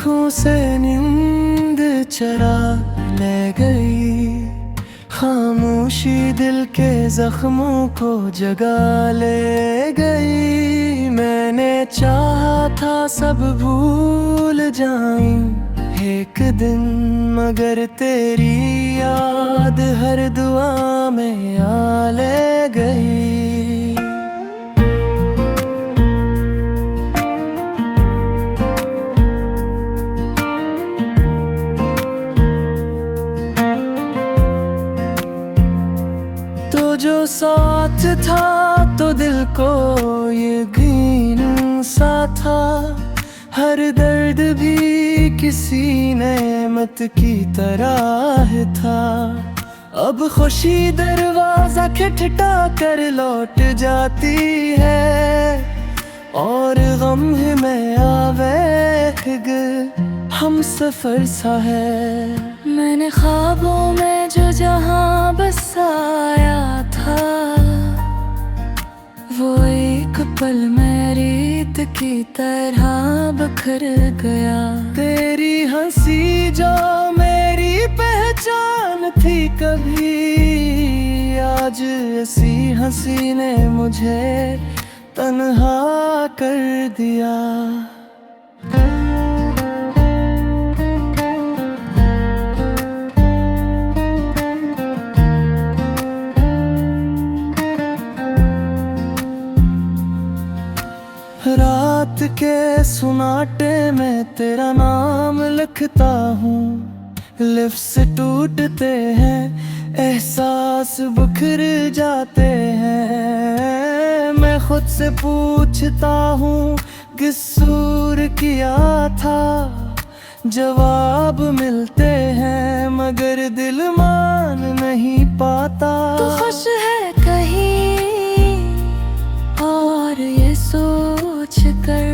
आँखों से नींद चरा ले गई, खामोशी दिल के जख्मों को जगा ले गई। मैंने चाहा था सब भूल जाऊं एक दिन, मगर तेरी याद हर दुआ में आ ले गई। तो जो साथ था तो दिल को यकीन सा था, हर दर्द भी किसी नेमत की तरह था। अब खुशी दरवाजा खटखटा कर लौट जाती है, और गम में आवेग हम सफर सा है। मैंने ख्वाबों में जो जहां बसाया था, वो एक पल में रेत की तरह बखर गया। तेरी हंसी जो मेरी पहचान थी कभी, आज ऐसी हंसी ने मुझे तन्हा कर दिया। रात के सुनाटे में तेरा नाम लिखता हूँ, लिफ्ट टूटते हैं, एहसास बिखर जाते हैं। मैं खुद से पूछता हूँ किसूर किया था, जवाब मिलते हैं मगर दिल मान नहीं पाता। तो खुश है कहीं और ये सोच कर,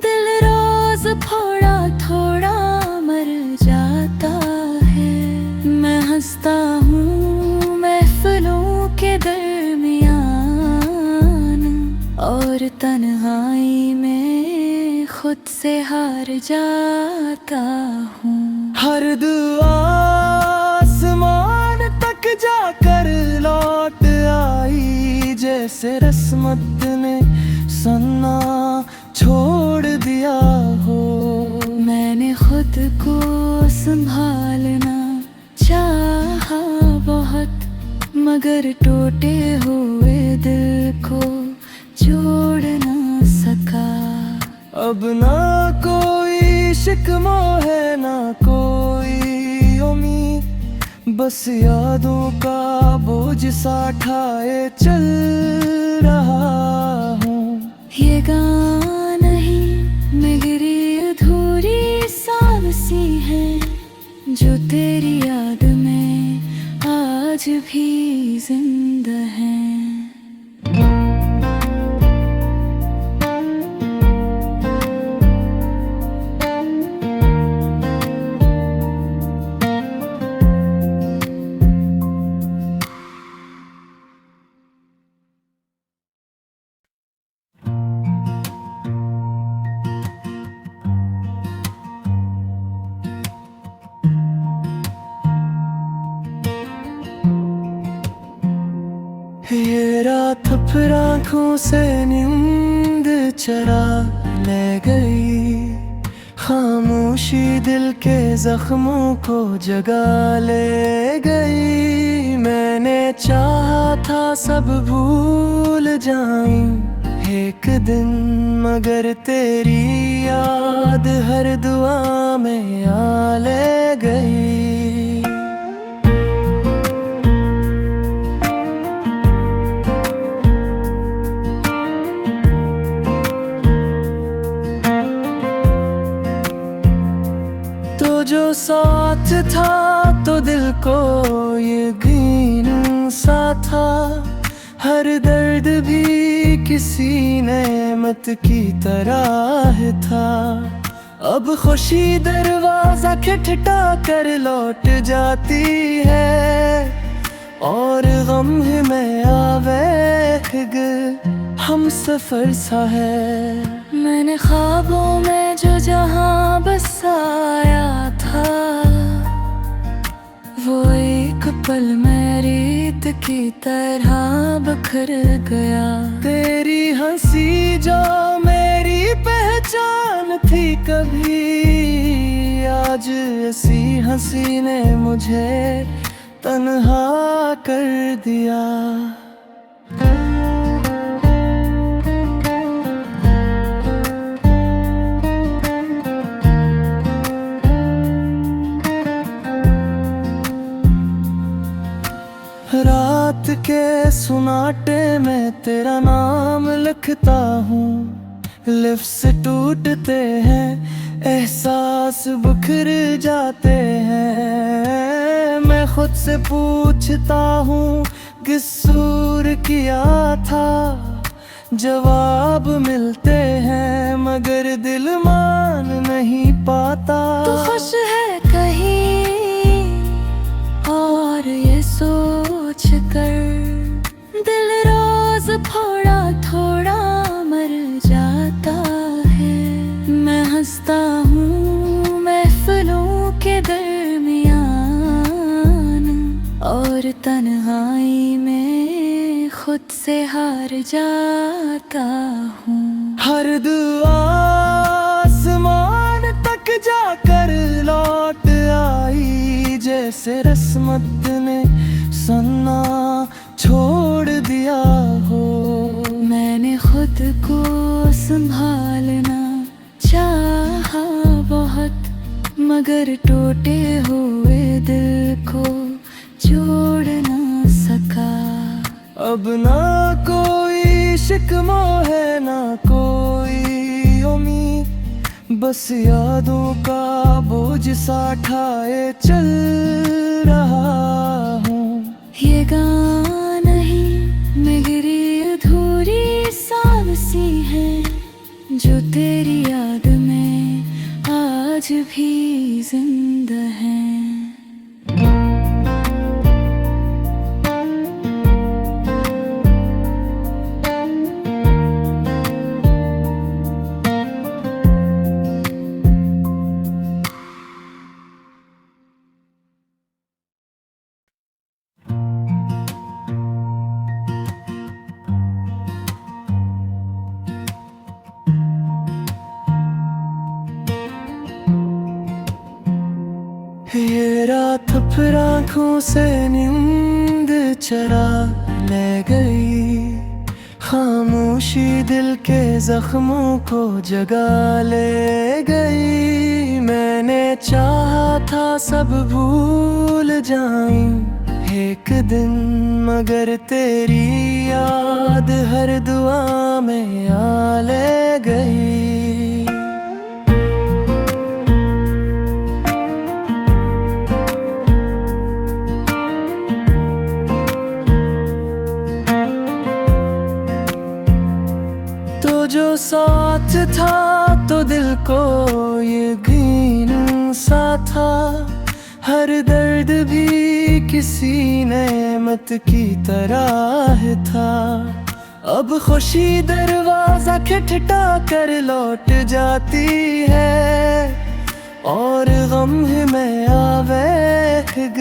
दिल रोज थोड़ा थोड़ा मर जाता है। मैं हंसता हूँ महफिलों के दरमियान, और तन्हाई में खुद से हार जाता हूँ। हर दुआ आसमान तक जाकर लौट आई, जैसे रस्मत ने सन्ना छोड़ दिया हो। मैंने खुद को संभालना चाहा बहुत, मगर टूटे हुए दिल को जोड़ ना सका। अब ना कोई शिकवा है ना कोई उम्मीद, बस यादों का बोझ सा ठाए चल रहा हूँ। ये गाना नहीं मेरी अधूरी सांसी है, जो तेरी याद में आज भी जिंदा है। ये रात फिर आँखों से नींद चरा ले गई, खामोशी दिल के जख्मों को जगा ले गई। मैंने चाहा था सब भूल जाऊं एक दिन, मगर तेरी याद हर दुआ में आ ले गई। जो साथ था तो दिल को यकीन सा था, हर दर्द भी किसी नेमत की तरह था। अब खुशी दरवाजा खटखटा कर लौट जाती है, और गम में आवेग हम सफर सा है। मैंने ख्वाबों में जो जहां बस पल मैं रेत की तरह बिखर गया। तेरी हंसी जो मेरी पहचान थी कभी, आज ऐसी हंसी ने मुझे तन्हा कर दिया। रात के सुनाटे में तेरा नाम लिखता हूँ, लिप्स टूटते हैं, एहसास बिखर जाते हैं। मैं खुद से पूछता हूँ किसूर किया था, जवाब मिलते हैं मगर दिल मान नहीं पाता। तू खुश है कहीं और ये सोच कर दिल रोज थोड़ा थोड़ा मर जाता है। मैं हंसता हूँ महफिलों के दरमियान और तन्हाई में खुद से हार जाता हूँ। हर दुआ आसमान तक जाकर लौट आई, जैसे रस्मत ने सन्ना छोड़ दिया हो। मैंने खुद को संभालना चाहा बहुत, मगर टूटे हुए दिल को जोड़ ना सका। अब ना कोई शिकवा है ना कोई उम्मीद, बस यादों का बोझ सा ठाए चल रहा हूँ। ये गाना नहीं मेरी अधूरी सांसी है, जो तेरी याद में आज भी जिंदा है। ये रात फिर आँखों से नींद चरा ले गई, खामोशी दिल के जख्मों को जगा ले गई। मैंने चाहा था सब भूल जाऊं एक दिन, मगर तेरी याद हर दुआ में आ ले गई। जो साथ था तो दिल को यकीन सा था, हर दर्द भी किसी नेमत की तरह था। अब खुशी दरवाजा खटखटा कर लौट जाती है, और गम में आवेग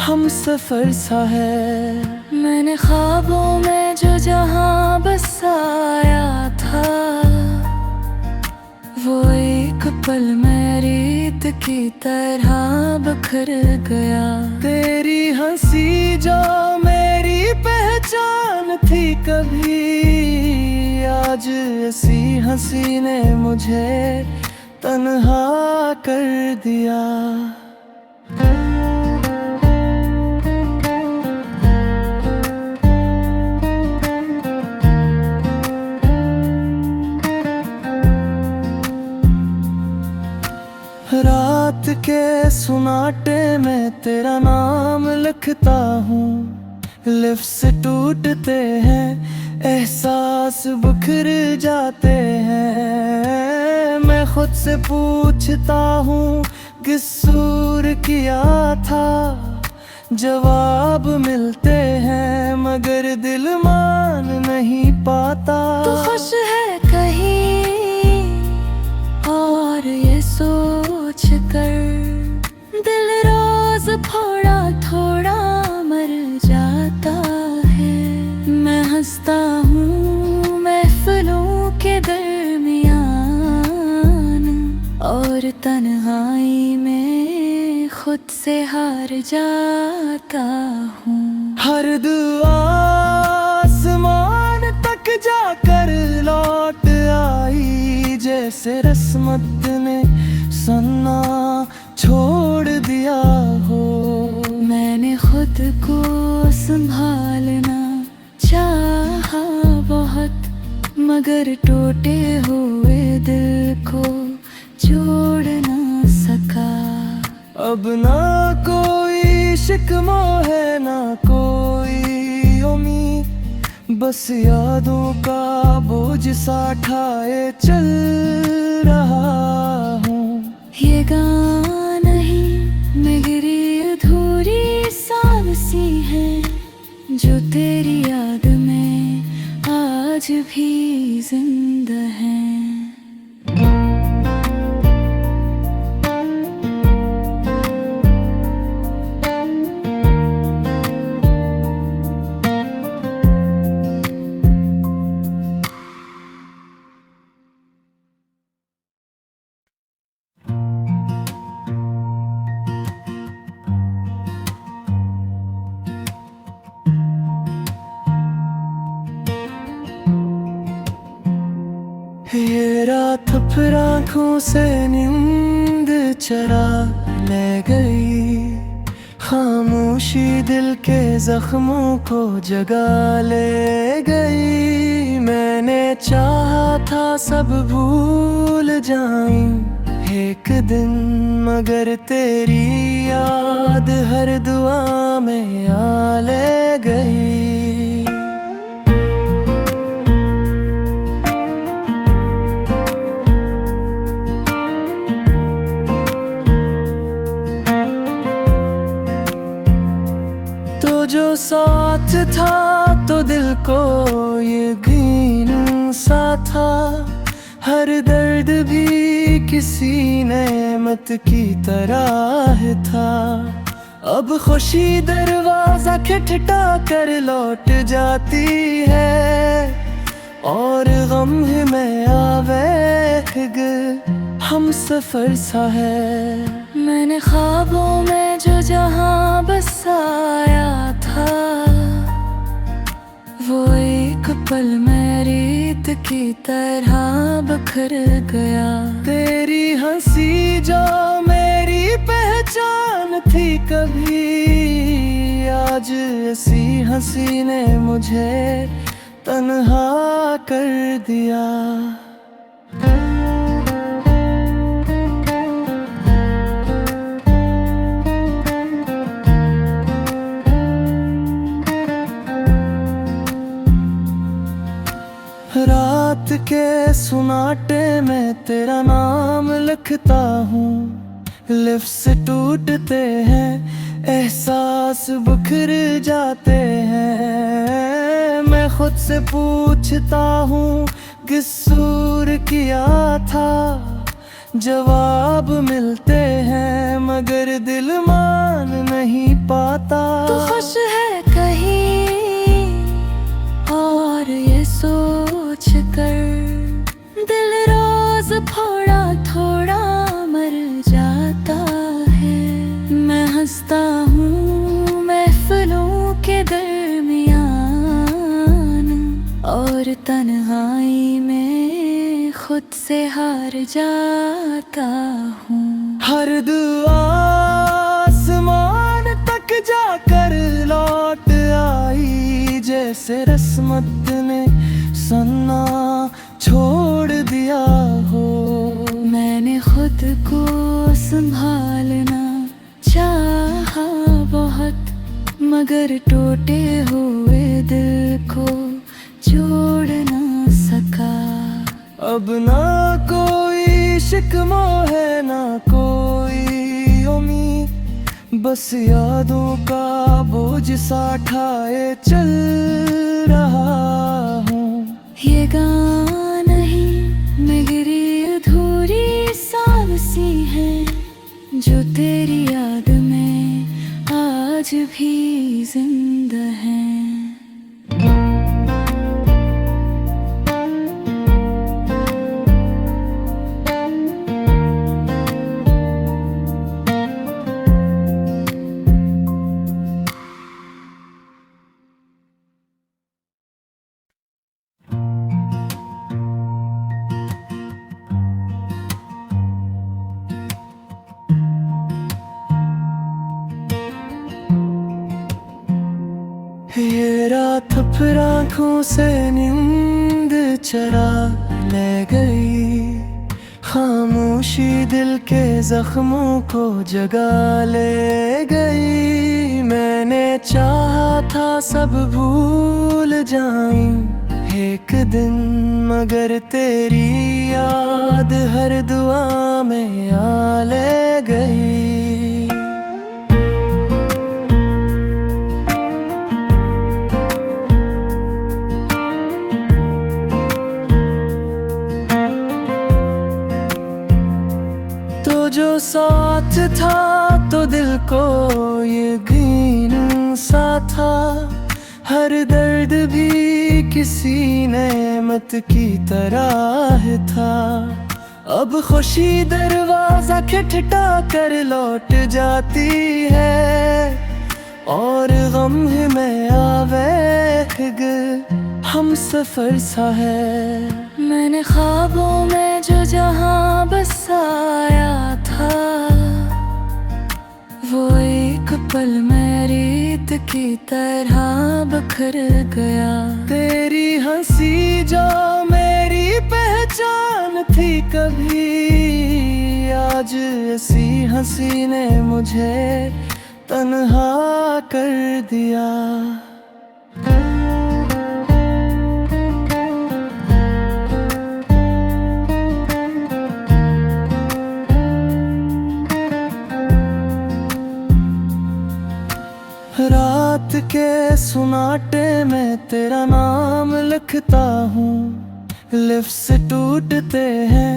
हम सफर सा है। मैंने ख्वाबों में जो जहां बसाया था, वो एक पल में रेत की तरह बिखर गया। तेरी हंसी जो मेरी पहचान थी कभी, आज ऐसी हंसी ने मुझे तन्हा कर दिया। रात के सुनाटे में तेरा नाम लिखता हूँ, लिप्स टूटते हैं, एहसास बिखर जाते हैं। मैं खुद से पूछता हूँ किसूर किया था, जवाब मिलते हैं मगर दिल मान नहीं पाता। तू खुश है कहीं और ये सोच कर दिल रोज थोड़ा थोड़ा तन्हाई में खुद से हार जाता हूँ। हर दुआ आसमान तक जाकर लौट आई, जैसे रस्मत ने सन्ना छोड़ दिया हो। मैंने खुद को संभालना चाहा बहुत, मगर टूटे हुए दिल को जोड़ ना सका। अब ना कोई शिकवा है ना कोई उम्मीद, बस यादों का बोझ सा ठाए चल रहा हूँ। ये गाना ही मेरी अधूरी सांसी है, जो तेरी याद में आज भी जिंदा है। ये रात फिर आँखों से नींद चरा ले गई, खामोशी दिल के जख्मों को जगा ले गई। मैंने चाहा था सब भूल जाऊं एक दिन, मगर तेरी याद हर दुआ में आ ले गई। जो साथ था तो दिल को यकीन सा था, हर दर्द भी किसी नेमत की तरह था। अब खुशी दरवाजा खटखटा कर लौट जाती है, और गम में आवेग हम सफर सा है। मैंने ख्वाबों में जो जहां बसाया था, वो एक पल में रेत की तरह बिखर गया। तेरी हंसी जो मेरी पहचान थी कभी, आज ऐसी हंसी ने मुझे तन्हा कर दिया। रात के सुनाटे में तेरा नाम लिखता हूँ, लिफ्ट टूटते हैं, एहसास बिखर जाते हैं। मैं खुद से पूछता हूँ किसूर किया था, जवाब मिलते हैं मगर दिल मान नहीं पाता। तू खुश है कहीं और ये सोच कर, दिल रोज थोड़ा थोड़ा मर जाता है। मैं हंसता हूँ महफिलों के दरमियान, और तन्हाई में खुद से हार जाता हूँ। हर दुआ आसमान तक जाकर लौट आई, जैसे रस्मत ने सन्ना छोड़ दिया हो। मैंने खुद को संभालना चाहा बहुत, मगर टूटे हुए दिल को जोड़ ना सका। अब ना कोई शिकवा है ना कोई उम्मीद, बस यादों का बोझ सा ठाए चल रहा हूँ। ये गाना ही मेरी अधूरी सांसी है, जो तेरी याद में आज भी जिंदा है। फिर आँखों से नींद चरा ले गई, खामोशी दिल के जख्मों को जगा ले गई। मैंने चाहा था सब भूल जाऊं एक दिन, मगर तेरी याद हर दुआ में आ ले गई। तो जो साथ था तो दिल को यकीन सा था, हर दर्द भी किसी नेमत की तरह था। अब खुशी दरवाजा खटखटा कर लौट जाती है, और गम में आवेग हम सफर सा है। मैंने ख्वाबों में जो जहां बसाया था, वो एक पल में रेत की तरह बिखर गया। तेरी हंसी जो मेरी पहचान थी कभी, आज ऐसी हंसी ने मुझे तन्हा कर दिया। रात के सुनाटे में तेरा नाम लिखता हूँ, लिफ्स टूटते हैं,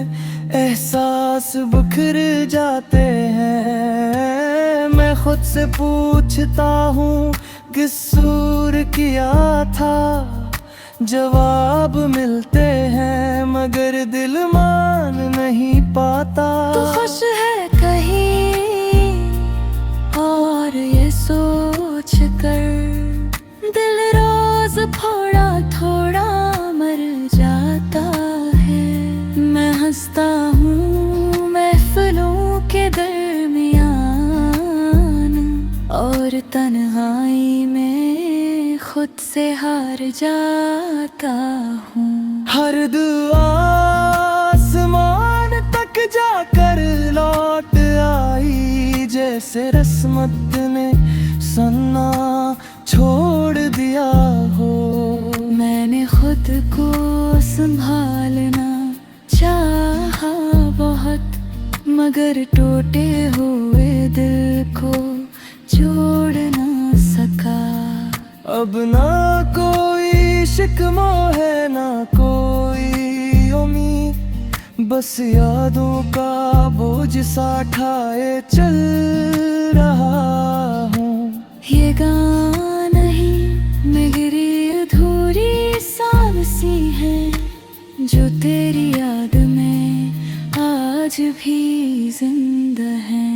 एहसास बिखर जाते हैं। मैं खुद से पूछता हूँ किसूर किया था, जवाब मिलते हैं मगर दिल मान नहीं पाता। तू खुश है कहीं और ये सोच कर, दिल रोज थोड़ा थोड़ा मर जाता है। मैं हंसता हूँ महफिलों के दरमियान, और तन्हाई में खुद से हार जाता हूँ। हर दुआ आसमान तक जाकर लौट आई, जैसे रस्मत ने सन्ना छोड़ दिया हो। मैंने खुद को संभालना चाहा बहुत, मगर टूटे हुए दिल को जोड़ ना सका। अब ना कोई शिकवा है ना कोई उम्मीद, बस यादों का बोझ सा ठाए चल रहा हूँ। ये गाना ही मेरी अधूरी सांसी है, जो तेरी याद में आज भी जिंदा है।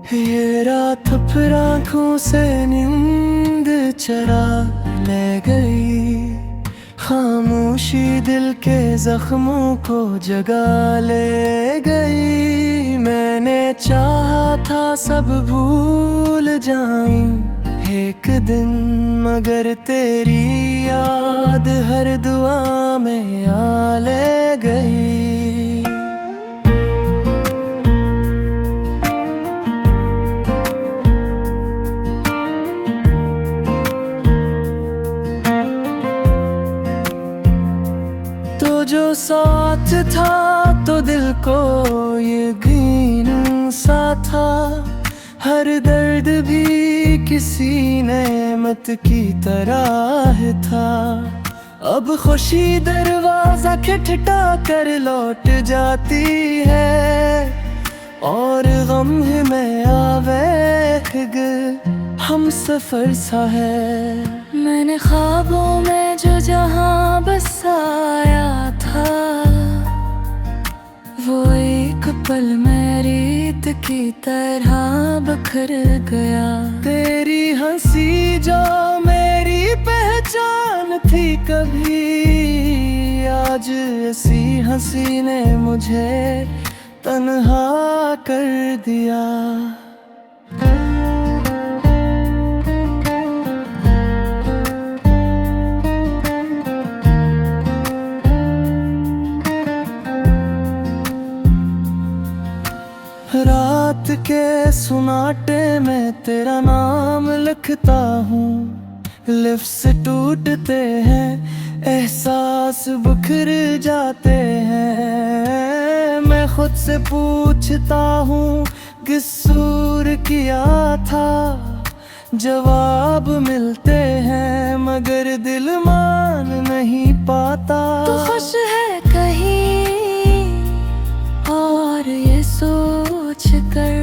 ये रात फिर आँखों से नींद चरा ले गई, खामोशी दिल के जख्मों को जगा ले गई। मैंने चाहा था सब भूल जाऊं एक दिन, मगर तेरी याद हर दुआ में आ ले गई। तो जो साथ था तो दिल को यकीन सा था, हर दर्द भी किसी नेमत की तरह था। अब खुशी दरवाजा खटखटा कर लौट जाती है, और गम में आवेग हम सफर सा है। मैंने ख्वाबों में जो जहां बसाया था, वो एक पल में रेत की तरह बिखर गया। तेरी हंसी जो मेरी पहचान थी कभी, आज ऐसी हंसी ने मुझे तन्हा कर दिया। रात के सुनाटे में तेरा नाम लिखता हूँ, लिफ्स टूटते हैं, एहसास बिखर जाते हैं। मैं खुद से पूछता हूँ किसूर किया था, जवाब मिलते हैं मगर दिल मान नहीं पाता। तू खुश है कहीं और ये सोच कर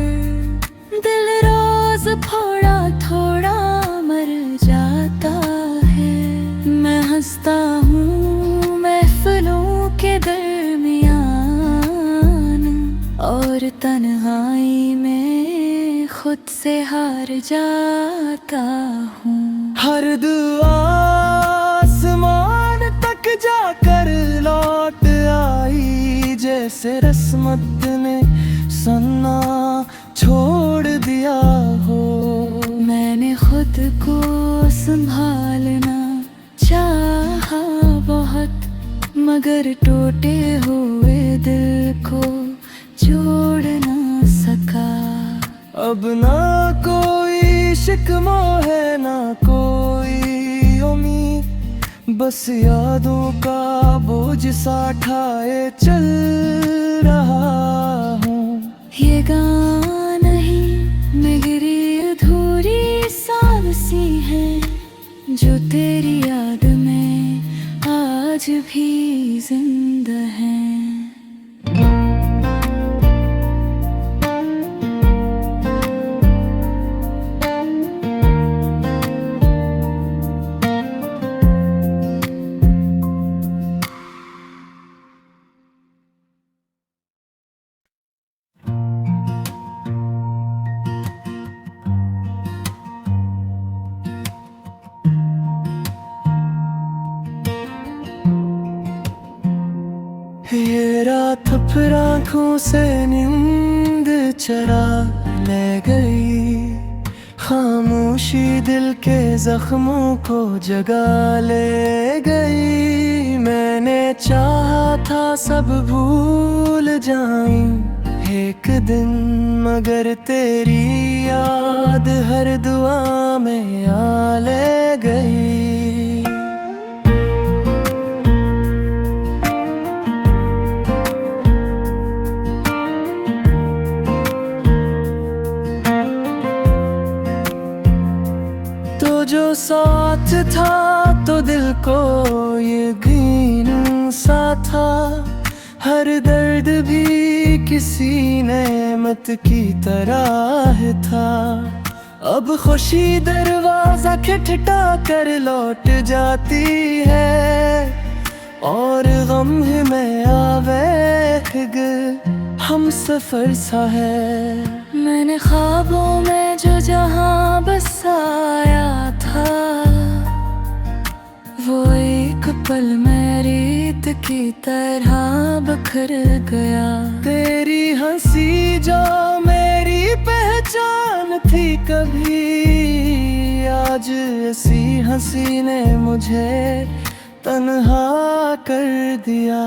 दिल रोज थोड़ा थोड़ा मर जाता है। मैं हंसता हूँ महफिलों के दरमियान, और तन्हाई में खुद से हार जाता हूँ। हर दुआ आसमान तक जाकर लौट आई, जैसे रस्मत ने सन्ना छोड़ दिया हो। मैंने खुद को संभालना चाहा बहुत, मगर टूटे हुए दिल को जोड़ ना सका। अब ना कोई शिकवा है ना कोई उम्मीद, बस यादों का बोझ सा ठाए चल रहा हूँ। ये गाना नहीं मेरी अधूरी सांसी है, जो तेरी याद में आज भी जिंदा है। ये रात फिर आँखों से नींद चरा ले गई, खामोशी दिल के जख्मों को जगा ले गई। मैंने चाहा था सब भूल जाऊं एक दिन, मगर तेरी याद हर दुआ में आ ले गई। जो साथ था तो दिल को यकीन सा था, हर दर्द भी किसी नेमत की तरह था। अब खुशी दरवाजा खटखटा कर लौट जाती है, और गम में आवे हम सफर सा है। मैंने ख्वाबों में जो जहां बसाया था, वो एक पल में रेत की तरह बिखर गया। तेरी हंसी जो मेरी पहचान थी कभी, आज ऐसी हंसी ने मुझे तन्हा कर दिया।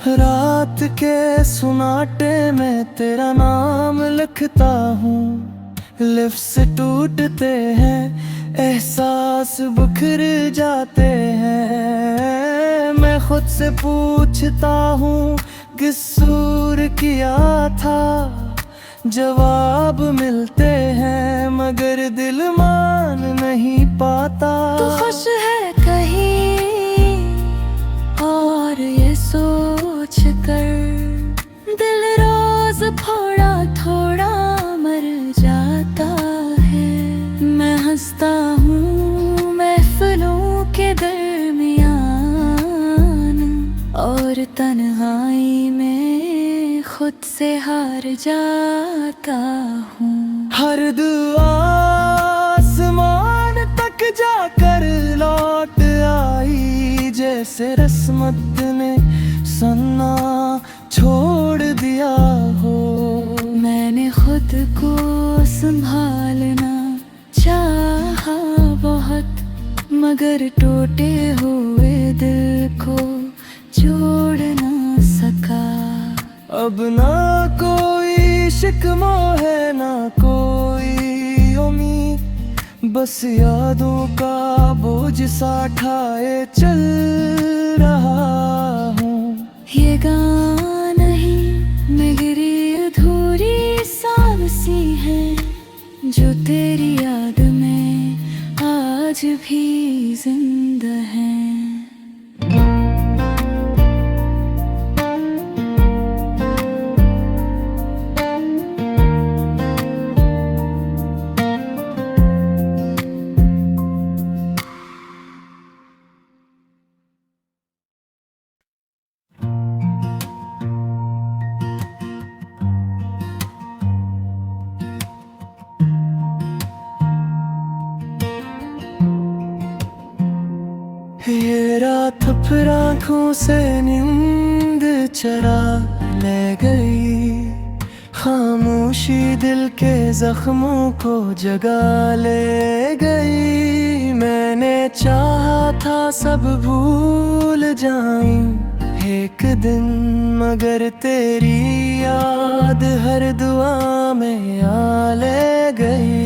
रात के सुनाटे में तेरा नाम लिखता हूँ, लिफ्स टूटते हैं, एहसास बिखर जाते हैं। मैं खुद से पूछता हूँ किसूर किया था, जवाब मिलते हैं मगर दिल मान नहीं पाता। तू खुश है कहीं सोच कर दिल रोज थोड़ा थोड़ा मर जाता है। मैं हंसता हूँ महफिलों के दरमियान और तन्हाई में खुद से हार जाता हूँ। हर दुआ आसमान तक जाकर लौट आई, जैसे रस्मत ने सन्ना छोड़ दिया हो। मैंने खुद को संभालना चाहा बहुत, मगर टूटे हुए दिल को जोड़ ना सका। अब ना कोई शिकवा है ना कोई उम्मीद, बस यादों का बोझ सा ठाए चल रहा हूँ। ये गाना नहीं मेरी अधूरी सांसी है, जो तेरी याद में आज भी जिंदा है। ये रात फिर आँखों से नींद चरा ले गई, खामोशी दिल के जख्मों को जगा ले गई। मैंने चाहा था सब भूल जाऊं एक दिन, मगर तेरी याद हर दुआ में आ ले गई।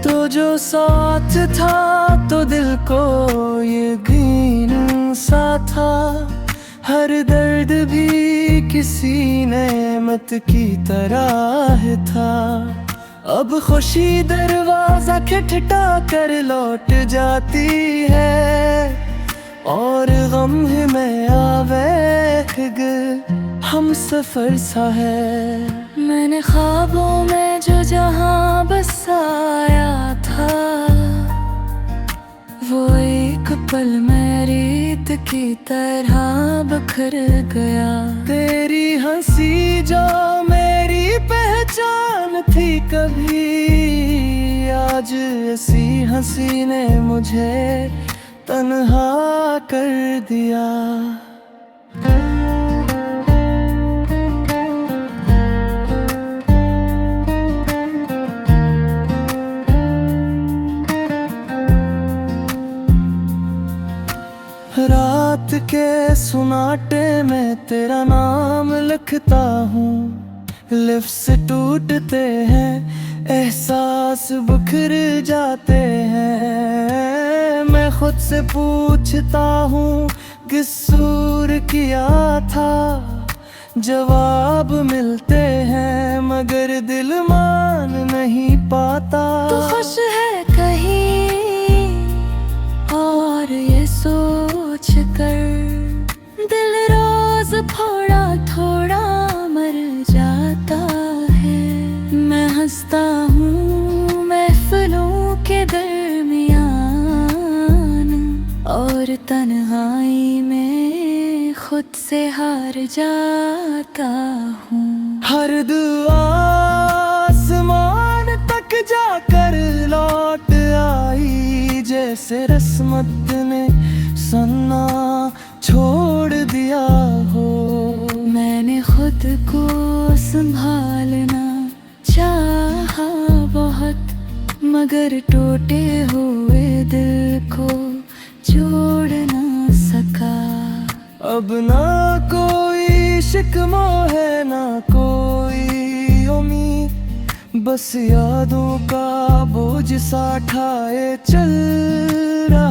तो जो साथ था तो दिल को यकीन सा था, हर दर्द भी किसी नेमत की तरह था। अब खुशी दरवाजा खटखटा कर लौट जाती है, और गम में आवेग हम सफर सा है। मैंने ख्वाबों में जो जहां बसाया था, वो एक पल में रेत की तरह बिखर गया। तेरी हंसी जो मेरी पहचान थी कभी, आज ऐसी हंसी ने मुझे तन्हा कर दिया। रात के सुनाटे में तेरा नाम लिखता हूँ, लिफ्स टूटते हैं एहसास बिखर जाते हैं। मैं खुद से पूछता हूँ किसूर किया था, जवाब मिलते हैं मगर दिल मान नहीं पाता। तू खुश है कहीं और ये सोच कर दिल रोज थोड़ा थोड़ा मर जाता है। मैं हंसता हूँ महफिलों के दरमियान और तन्हाई में खुद से हार जाता हूँ। हर दुआ आसमान तक जाकर लौट आई, जैसे रस्मत ने सन्ना छोड़ दिया हो। मैंने खुद को संभालना चाहा बहुत, मगर टूटे हुए दिल को जोड़ ना सका। अब ना कोई शिकवा है ना कोई उम्मीद, बस यादों का बोझ सा ठाए चल रहा